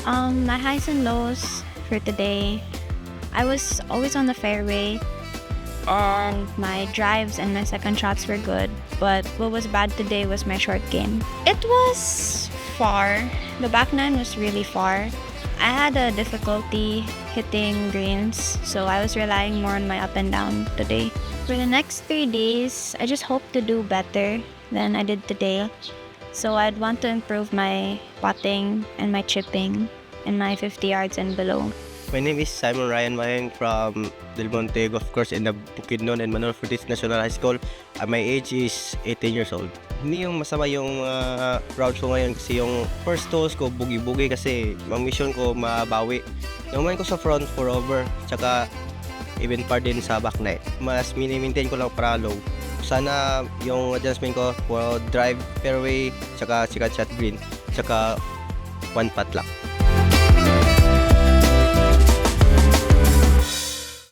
My highs and lows for today. I was always on the fairway, and my drives and my second shots were good. But what was bad today was my short game. It was far. The back nine was really far. I had a difficulty hitting greens, so I was relying more on my up and down today. For the next 3 days, I just hope to do better than I did today. So I'd want to improve my putting and my chipping and my 50 yards and below. My name is Simon Ryan Mayang from Del Monte Golf Course in the Bukidnon and Manuel Fuertes National High School. My age is 18 years old. Hindi yung masama yung round ko ngayon kasi yung first toes ko bugi-bugi kasi ang mission ko mabawi. Yung main ko sa front for over tsaka even par din sa back nine. Mas mini-maintain ko lang para low. Sana yung adjustment ko for drive, fairway, tsaka second shot green, tsaka one putt lang.